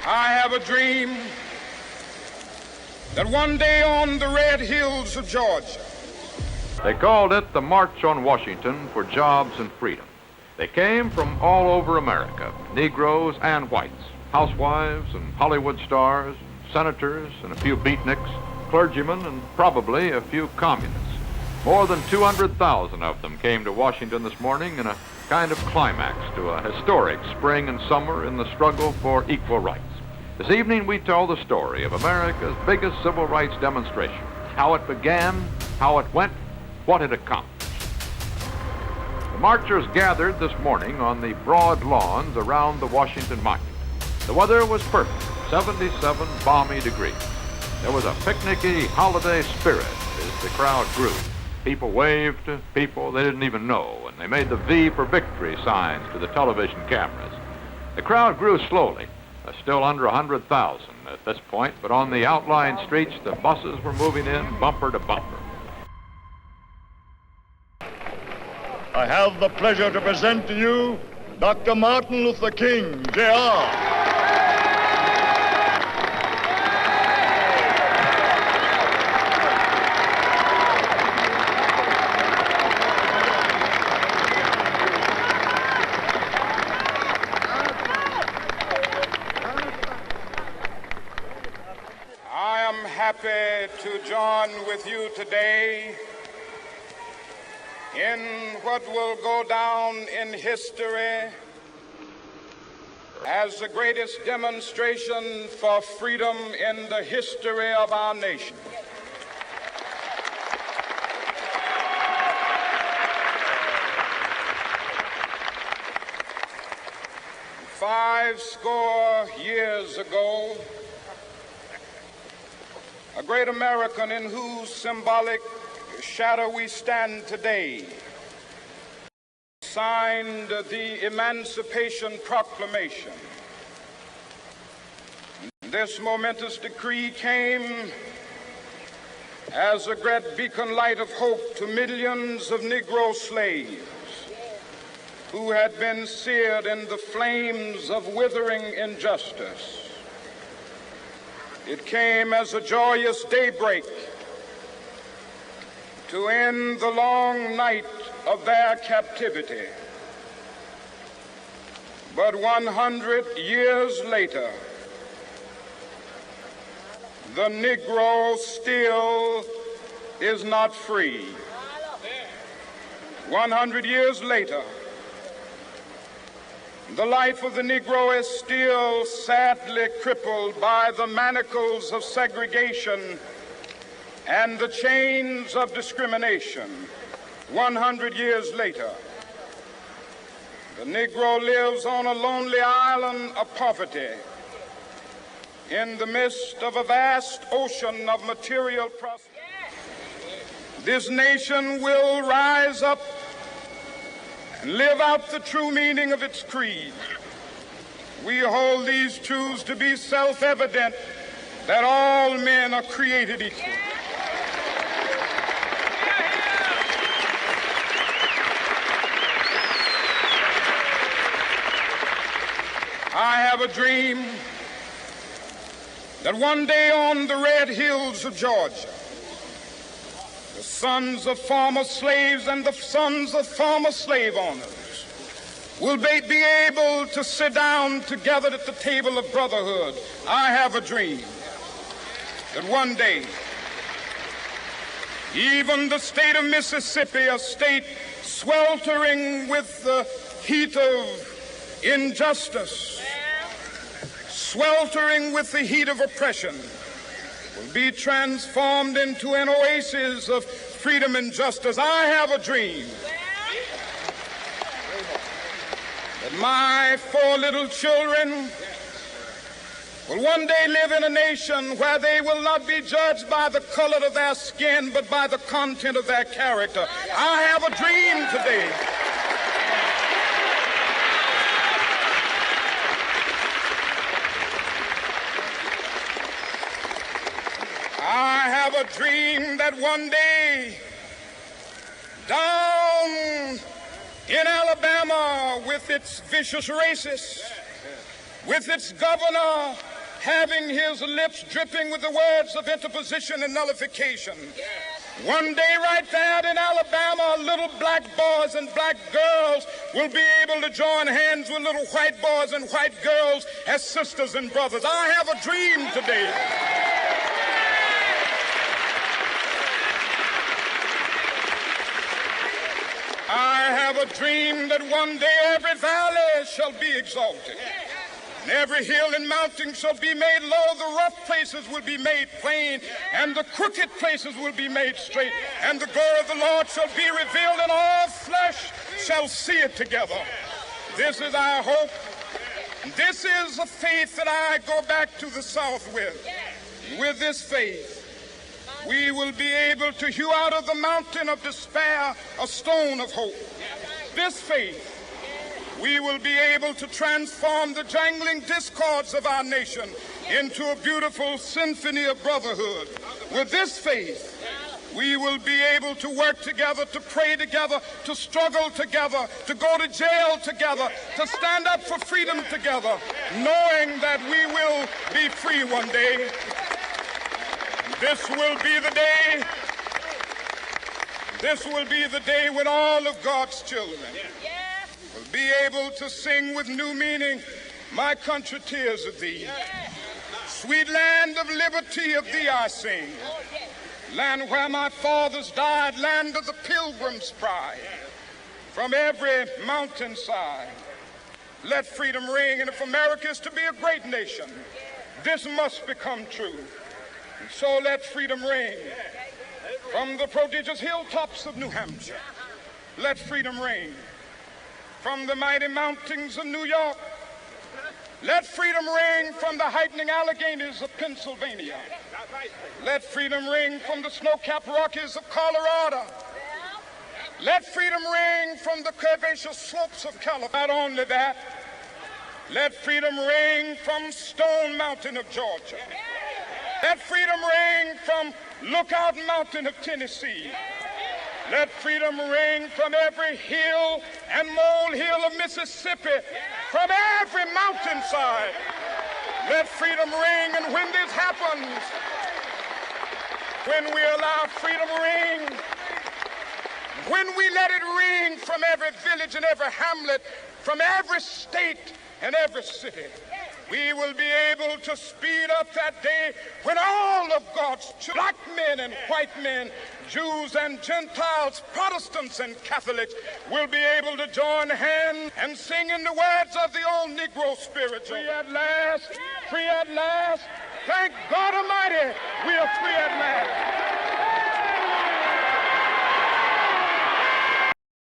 I have a dream that one day on the red hills of Georgia. They called it the March on Washington for Jobs and Freedom. They came from all over America, Negroes and whites, housewives and Hollywood stars, senators and a few beatniks, clergymen and probably a few communists. More than 200,000 of them came to Washington this morning in a kind of climax to a historic spring and summer in the struggle for equal rights. This evening we tell the story of America's biggest civil rights demonstration, how it began, how it went, what it accomplished. The marchers gathered this morning on the broad lawns around the Washington Monument. The weather was perfect, 77 balmy degrees. There was a picnicky holiday spirit as the crowd grew. People waved to people they didn't even know, and they made the V for victory signs to the television cameras. The crowd grew slowly, still under 100,000 at this point, but on the outlying streets, the buses were moving in bumper to bumper. I have the pleasure to present to you Dr. Martin Luther King, Jr. Happy to join with you today in what will go down in history as the greatest demonstration for freedom in the history of our nation. Five score years ago, a great American in whose symbolic shadow we stand today signed the Emancipation Proclamation. This momentous decree came as a great beacon light of hope to millions of Negro slaves who had been seared in the flames of withering injustice. It came as a joyous daybreak to end the long night of their captivity. But 100 years later, the Negro still is not free. 100 years later, the life of the Negro is still sadly crippled by the manacles of segregation and the chains of discrimination. 100 years later, the Negro lives on a lonely island of poverty in the midst of a vast ocean of material prosperity. This nation will rise up and live out the true meaning of its creed. We hold these truths to be self-evident, that all men are created equal. I have a dream that one day on the red hills of Georgia, the sons of former slaves and the sons of former slave owners will be able to sit down together at the table of brotherhood. I have a dream that one day, even the state of Mississippi, a state sweltering with the heat of injustice, sweltering with the heat of oppression, will be transformed into an oasis of freedom and justice. I have a dream that my 4 little children will one day live in a nation where they will not be judged by the color of their skin, but by the content of their character. I have a dream today I have a dream that one day down in Alabama, with its vicious racists, with its governor having his lips dripping with the words of interposition and nullification. One day right there in Alabama, little black boys and black girls will be able to join hands with little white boys and white girls as sisters and brothers. I have a dream today. I have a dream that one day every valley shall be exalted. And every hill and mountain shall be made low, the rough places will be made plain, and the crooked places will be made straight, and the glory of the Lord shall be revealed, and all flesh shall see it together. This is our hope. This is a faith that I go back to the South with. With this faith, we will be able to hew out of the mountain of despair a stone of hope. This faith, we will be able to transform the jangling discords of our nation into a beautiful symphony of brotherhood. With this faith, we will be able to work together, to pray together, to struggle together, to go to jail together, to stand up for freedom together, knowing that we will be free one day. This will be the day. This will be the day when all of God's children will be able to sing with new meaning, "My country, tears of thee. Sweet land of liberty, of thee I sing. Land where my fathers died, land of the pilgrim's pride. From every mountainside, let freedom ring. And if America is to be a great nation, this must become true. And so let freedom ring. From the prodigious hilltops of New Hampshire, let freedom ring. From the mighty mountains of New York, let freedom ring. From the heightening Alleghanies of Pennsylvania, let freedom ring. From the snow-capped Rockies of Colorado, let freedom ring. From the curvaceous slopes of California. Not only that, let freedom ring from Stone Mountain of Georgia. Let freedom ring from Lookout Mountain of Tennessee. Let freedom ring from every hill and molehill of Mississippi, from every mountainside. Let freedom ring. And when this happens, when we allow freedom ring, when we let it ring from every village and every hamlet, from every state and every city, we will be able to speed up that day when all of God's children, black men and white men, Jews and Gentiles, Protestants and Catholics, will be able to join hands and sing in the words of the old Negro spiritual. Free at last, free at last. Thank God Almighty, we are free at last.